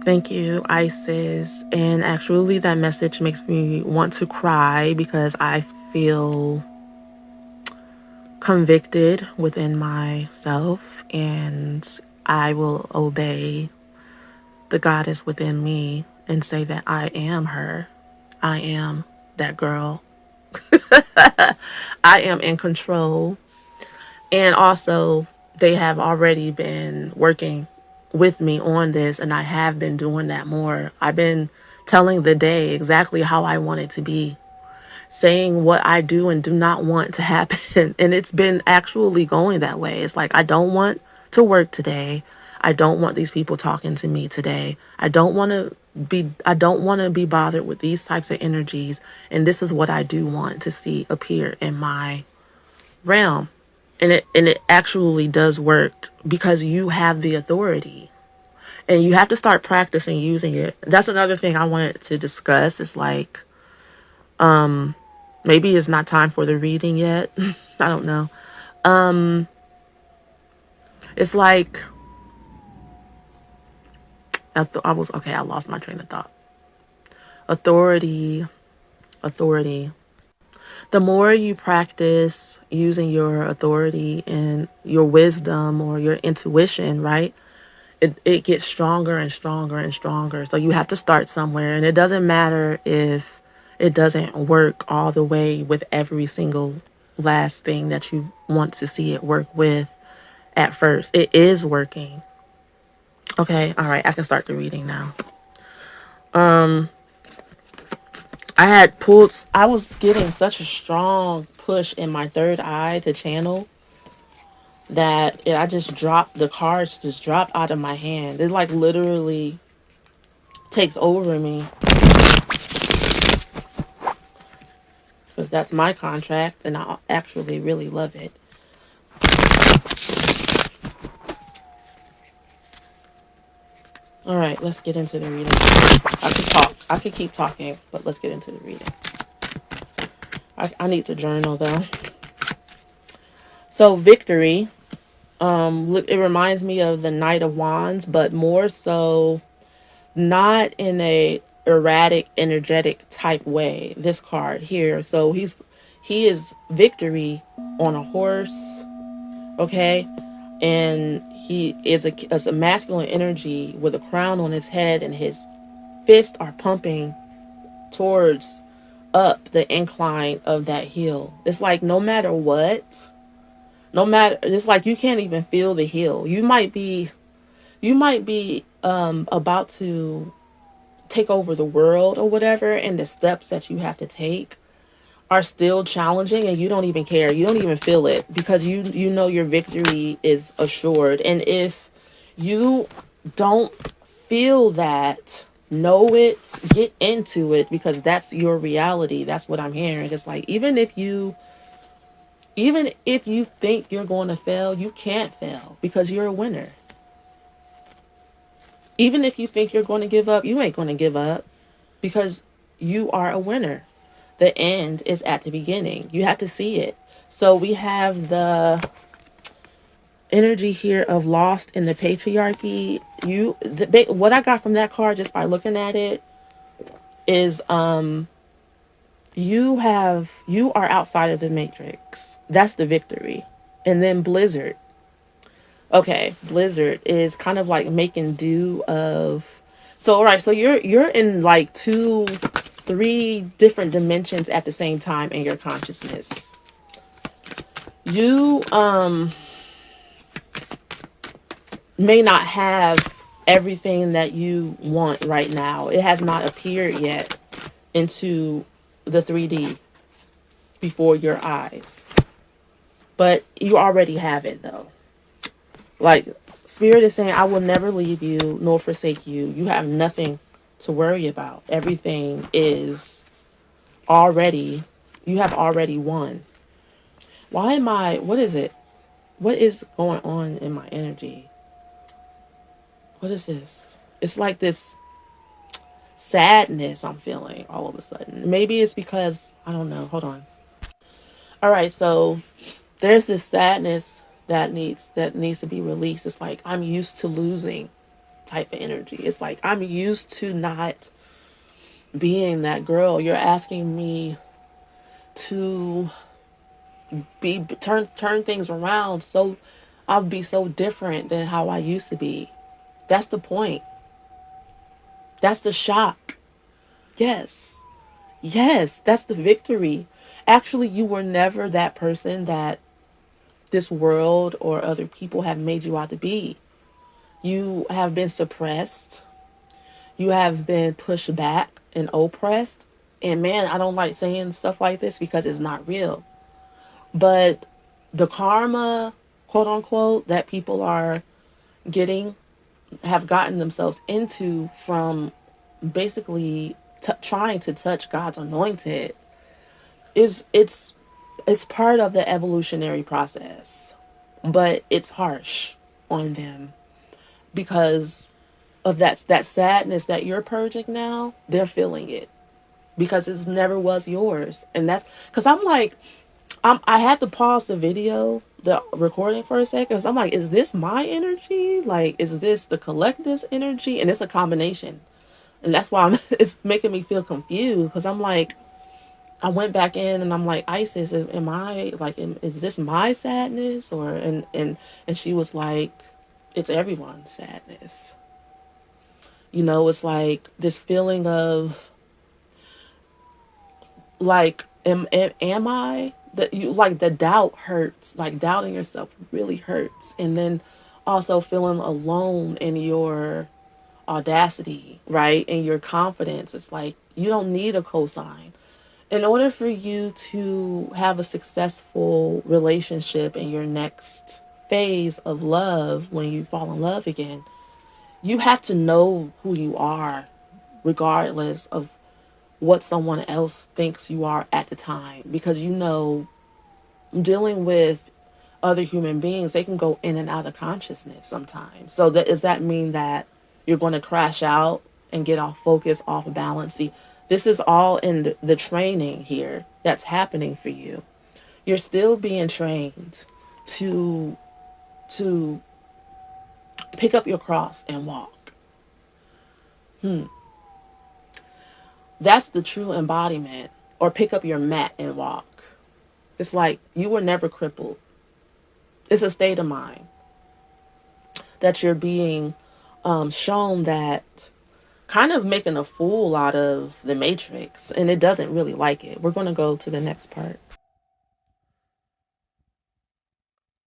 Thank you, Isis. And actually, that message makes me want to cry because I feel convicted within myself, and I will obey the goddess within me and say that I am her. I am that girl. I am in control. And also, they have already been working with me on this, and I have been doing that more. I've been telling the day exactly how I want it to be, saying what I do and do not want to happen. And it's been actually going that way. It's like, I don't want to work today. I don't want these people talking to me today. I don't want to be bothered with these types of energies. And this is what I do want to see appear in my realm. And it actually does work because you have the authority. And you have to start practicing using it. That's another thing I wanted to discuss. It's like, maybe it's not time for the reading yet. I don't know. It's like, I lost my train of thought. Authority. The more you practice using your authority and your wisdom or your intuition, right? It gets stronger and stronger and stronger. So you have to start somewhere. And it doesn't matter if it doesn't work all the way with every single last thing that you want to see it work with at first. It is working. Okay, all right, I can start the reading now. I was getting such a strong push in my third eye to channel that I just dropped, the cards just dropped out of my hand. It like literally takes over me because that's my contract and I actually really love it. All right, let's get into the reading. I could keep talking, but let's get into the reading. I need to journal though. So victory, look, it reminds me of the Knight of Wands, but more so not in a erratic, energetic type way. This card here, so he is victory on a horse, okay, and he is a masculine energy with a crown on his head, and his fists are pumping towards up the incline of that hill. It's like no matter what, it's like you can't even feel the hill. You might be about to take over the world or whatever, and the steps that you have to take are still challenging, and you don't even care. You don't even feel it because you know your victory is assured. And if you don't feel that, know it, get into it, because that's your reality. That's what I'm hearing. It's like even if you think you're going to fail, you can't fail because you're a winner. Even if you think you're going to give up, you ain't going to give up because you are a winner. The end is at the beginning. You have to see it. So we have the energy here of lost in the patriarchy. What I got from that card just by looking at it is you are outside of the matrix. That's the victory. And then Blizzard. Okay, Blizzard is kind of like making do of. So all right, so you're in like 3 different dimensions at the same time in your consciousness. You may not have everything that you want right now. It has not appeared yet into the 3D before your eyes. But you already have it though. Like Spirit is saying, I will never leave you nor forsake you. You have nothing to worry about. Everything is already, you have already won. What is it? What is going on in my energy? What is this? It's like this sadness I'm feeling all of a sudden. Maybe it's because, I don't know. Hold on. All right, so there's this sadness that needs to be released. It's like I'm used to losing type of energy. It's like I'm used to not being that girl. You're asking me to be turn things around, so I'll be so different than how I used to be. That's the point. That's the shock. Yes. Yes, that's the victory. Actually, you were never that person that this world or other people have made you out to be. You have been suppressed. You have been pushed back and oppressed. And man, I don't like saying stuff like this because it's not real. But the karma, quote unquote, that people are getting, have gotten themselves into from basically trying to touch God's anointed, is it's part of the evolutionary process. But it's harsh on them because of that sadness that you're purging now. They're feeling it because it never was yours. And that's because I'm like, I had to pause the video, the recording for a second. Cause I'm like, is this my energy? Like, is this the collective's energy? And it's a combination. And that's why it's making me feel confused. Because I'm like, I went back in and I'm like, Isis, am I like, is this my sadness? Or, and she was like, it's everyone's sadness. You know, it's like this feeling of like, am I? That you like the doubt hurts, like doubting yourself really hurts. And then also feeling alone in your audacity, right? And your confidence. It's like you don't need a cosign. In order for you to have a successful relationship in your next phase of love, when you fall in love again, you have to know who you are, regardless of what someone else thinks you are at the time. Because you know, dealing with other human beings, they can go in and out of consciousness sometimes. So does that mean that you're going to crash out and get off focus, off balance? See, this is all in the training here that's happening for you. You're still being trained to to pick up your cross and walk. That's the true embodiment. Or pick up your mat and walk. It's like you were never crippled. It's a state of mind that you're being shown, that kind of making a fool out of the matrix, and it doesn't really like it. We're going to go to the next part.